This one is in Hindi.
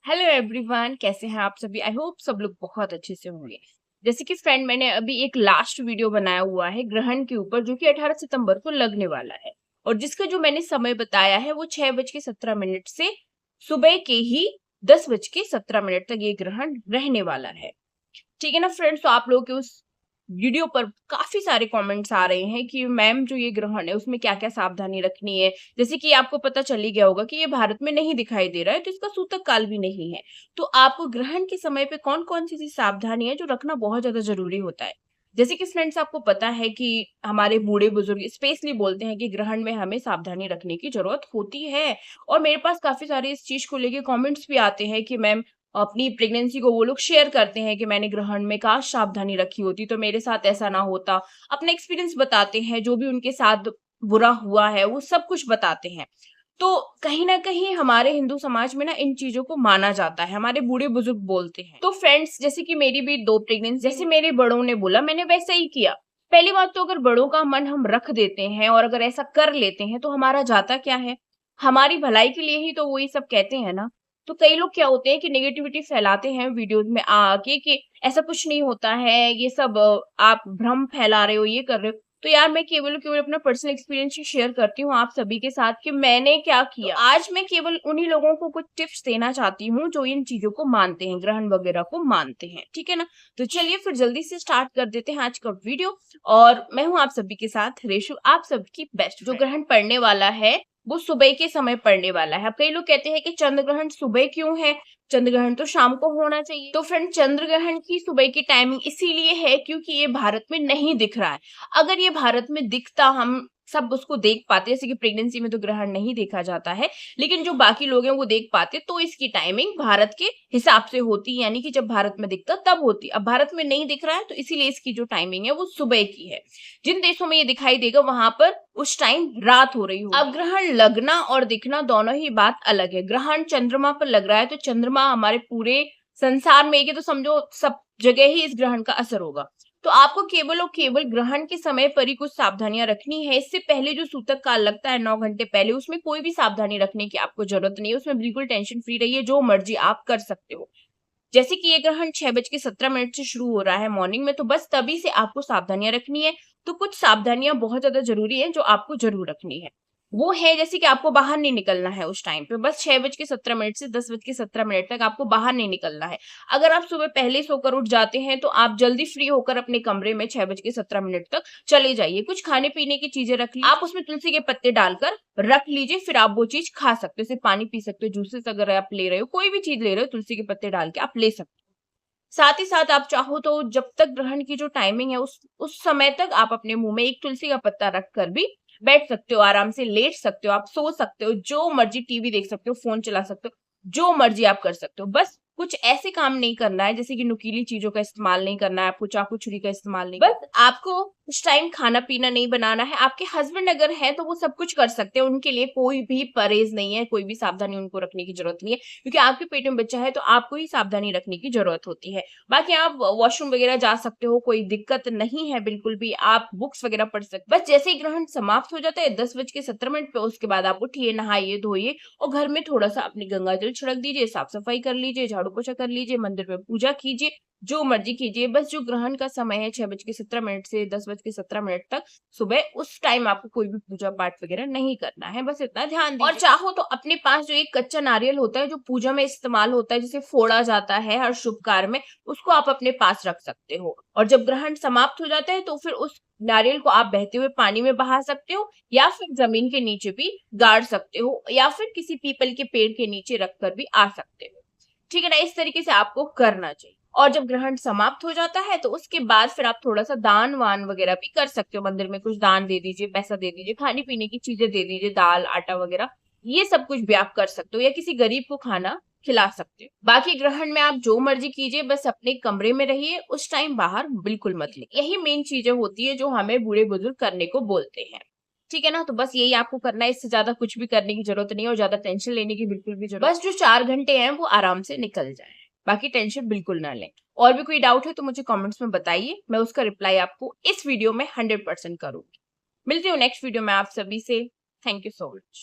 हेलो एवरीवन, कैसे हैं आप सभी। आई होप सब लोग बहुत अच्छे से होंगे। जैसे कि फ्रेंड, मैंने अभी एक लास्ट वीडियो बनाया हुआ है ग्रहण के ऊपर, जो कि 18 सितंबर को लगने वाला है। और जिसका जो मैंने समय बताया है वो 6:17 से सुबह के ही 10:17 तक ये ग्रहण रहने वाला है। ठीक है ना फ्रेंड्स। तो आप लोगों के उस वीडियो पर काफी सारे कमेंट्स आ रहे हैं कि मैम जो ये ग्रहण है उसमें क्या क्या सावधानी रखनी है। जैसे कि आपको पता चल ही गया होगा कि ये भारत में नहीं दिखाई दे रहा है, तो इसका सूतक काल भी नहीं है। तो आपको ग्रहण के समय पे कौन कौन सी सावधानी है जो रखना बहुत ज्यादा जरूरी होता है। जैसे कि फ्रेंड्स, आपको पता है कि हमारे बूढ़े बुजुर्ग स्पेशली बोलते हैं कि ग्रहण में हमें सावधानी रखने की जरूरत होती है। और मेरे पास काफी सारे इस चीज को लेके कमेंट्स भी आते हैं कि मैम, अपनी प्रेगनेंसी को वो लोग शेयर करते हैं कि मैंने ग्रहण में काश सावधानी रखी होती तो मेरे साथ ऐसा ना होता। अपना एक्सपीरियंस बताते हैं, जो भी उनके साथ बुरा हुआ है वो सब कुछ बताते हैं। तो कहीं ना कहीं हमारे हिंदू समाज में ना इन चीजों को माना जाता है, हमारे बूढ़े बुजुर्ग बोलते हैं। तो फ्रेंड्स, जैसे कि मेरी भी 2 प्रेगनेंसी, जैसे मेरे बड़ों ने बोला मैंने वैसा ही किया। पहली बात तो अगर बड़ों का मन हम रख देते हैं और अगर ऐसा कर लेते हैं तो हमारा जाता क्या है। हमारी भलाई के लिए ही तो वो ये सब कहते हैं ना। तो कई लोग क्या होते हैं कि नेगेटिविटी फैलाते हैं वीडियोस में आके कि ऐसा कुछ नहीं होता है, ये सब आप भ्रम फैला रहे हो, ये कर रहे हो। तो यार, मैं केवल केवल अपना पर्सनल एक्सपीरियंस ही शेयर करती हूँ आप सभी के साथ कि मैंने क्या किया। आज मैं केवल उन्हीं लोगों को कुछ टिप्स देना चाहती हूँ जो इन चीजों को मानते हैं, ग्रहण वगैरह को मानते हैं। ठीक है ना। तो चलिए फिर जल्दी से स्टार्ट कर देते हैं आज का वीडियो। और मैं हूँ आप सभी के साथ रेशु, आप सबकी बेस्ट। जो ग्रहण पड़ने वाला है वो सुबह के समय पड़ने वाला है। अब कई लोग कहते हैं कि चंद्र ग्रहण सुबह क्यों है, चंद्र ग्रहण तो शाम को होना चाहिए। तो फ्रेंड, चंद्र ग्रहण की सुबह की टाइमिंग इसीलिए है क्योंकि ये भारत में नहीं दिख रहा है। अगर ये भारत में दिखता, हम सब उसको देख पाते, जैसे कि प्रेगनेंसी में तो ग्रहण नहीं देखा जाता है, लेकिन जो बाकी लोग हैं वो देख पाते, तो इसकी टाइमिंग भारत के हिसाब से होती, यानी कि जब भारत में दिखता तब होती। अब भारत में नहीं दिख रहा है तो इसीलिए इसकी जो टाइमिंग है वो सुबह की है। जिन देशों में ये दिखाई देगा वहां पर उस टाइम रात हो रही होगी। अब ग्रहण लगना और दिखना दोनों ही बात अलग है। ग्रहण चंद्रमा पर लग रहा है तो चंद्रमा हमारे पूरे संसार में, ये तो समझो सब जगह ही इस ग्रहण का असर होगा। तो आपको केवल और केवल ग्रहण के समय पर ही कुछ सावधानियां रखनी है। इससे पहले जो सूतक काल लगता है 9 घंटे पहले, उसमें कोई भी सावधानी रखने की आपको जरूरत नहीं है। उसमें बिल्कुल टेंशन फ्री रहिए, जो मर्जी आप कर सकते हो। जैसे कि ये ग्रहण 6:17 से शुरू हो रहा है मॉर्निंग में, तो बस तभी से आपको सावधानियां रखनी है। तो कुछ सावधानियां बहुत ज्यादा जरूरी है जो आपको जरूर रखनी है। वो है जैसे कि आपको बाहर नहीं निकलना है उस टाइम पे, बस 6:17 से 10:17 तक आपको बाहर नहीं निकलना है। अगर आप सुबह पहले सोकर उठ जाते हैं तो आप जल्दी फ्री होकर अपने कमरे में 6:17 तक चले जाइए। कुछ खाने पीने की चीजें रख लीजिए, आप उसमें तुलसी के पत्ते डालकर रख लीजिए, फिर आप वो चीज खा सकते हो। सिर्फ पानी पी सकते हो, जूसेस अगर आप ले रहे हो, कोई भी चीज ले रहे हो, तुलसी के पत्ते डाल के आप ले सकते हो। साथ ही साथ आप चाहो तो जब तक ग्रहण की जो टाइमिंग है उस समय तक आप अपने मुंह में एक तुलसी का पत्ता रखकर भी बैठ सकते हो, आराम से लेट सकते हो, आप सो सकते हो, जो मर्जी टीवी देख सकते हो, फोन चला सकते हो, जो मर्जी आप कर सकते हो। बस कुछ ऐसे काम नहीं करना है जैसे कि नुकीली चीजों का इस्तेमाल नहीं करना है, आपको चाकू छुरी का इस्तेमाल नहीं, बस आपको उस टाइम खाना पीना नहीं बनाना है। आपके हस्बैंड अगर है तो वो सब कुछ कर सकते हैं, उनके लिए कोई भी परहेज नहीं है, कोई भी सावधानी उनको रखने की जरूरत नहीं है, क्योंकि आपके पेट में बच्चा है तो आपको ही सावधानी रखने की जरूरत होती है। बाकी आप वॉशरूम वगैरह जा सकते हो, कोई दिक्कत नहीं है बिल्कुल भी, आप बुक्स वगैरह पढ़ सकते हो। बस जैसे ही ग्रहण समाप्त हो जाता है 10:17 पे, उसके बाद आप उठिए, नहाइए धोइए और घर में थोड़ा सा अपनी गंगा जल छिड़क दीजिए, साफ सफाई कर लीजिए, झाड़ू पोछा कर लीजिए, मंदिर में पूजा कीजिए, जो मर्जी कीजिए। बस जो ग्रहण का समय है 6:17 से 10:17 तक सुबह, उस टाइम आपको कोई भी पूजा पाठ वगैरह नहीं करना है, बस इतना ध्यान दीजिए। और चाहो तो अपने पास जो एक कच्चा नारियल होता है जो पूजा में इस्तेमाल होता है, जिसे फोड़ा जाता है हर शुभ कार्य में, उसको आप अपने पास रख सकते हो। और जब ग्रहण समाप्त हो जाता है तो फिर उस नारियल को आप बहते हुए पानी में बहा सकते हो, या फिर जमीन के नीचे भी गाड़ सकते हो, या फिर किसी पीपल के पेड़ के नीचे रखकर भी आ सकते हो। ठीक है ना, इस तरीके से आपको करना चाहिए। और जब ग्रहण समाप्त हो जाता है तो उसके बाद फिर आप थोड़ा सा दान वान वगैरह भी कर सकते हो, मंदिर में कुछ दान दे दीजिए, पैसा दे दीजिए, खाने पीने की चीजें दे दीजिए, दाल आटा वगैरह, ये सब कुछ भी आप कर सकते हो, या किसी गरीब को खाना खिला सकते हो। बाकी ग्रहण में आप जो मर्जी कीजिए, बस अपने कमरे में रहिए, उस टाइम बाहर बिल्कुल मत निकलिए। यही मेन चीजें होती है जो हमें बूढ़े बुजुर्ग करने को बोलते हैं। ठीक है ना। तो बस यही आपको करना है, इससे ज्यादा कुछ भी करने की जरूरत नहीं है और ज्यादा टेंशन लेने की बिल्कुल भी जरूरत, बस जो 4 घंटे हैं वो आराम से निकल जाए, बाकी टेंशन बिल्कुल ना लें। और भी कोई डाउट है तो मुझे कमेंट्स में बताइए, मैं उसका रिप्लाई आपको इस वीडियो में 100% करूंगी। मिलती हूँ नेक्स्ट वीडियो में आप सभी से। Thank you so much.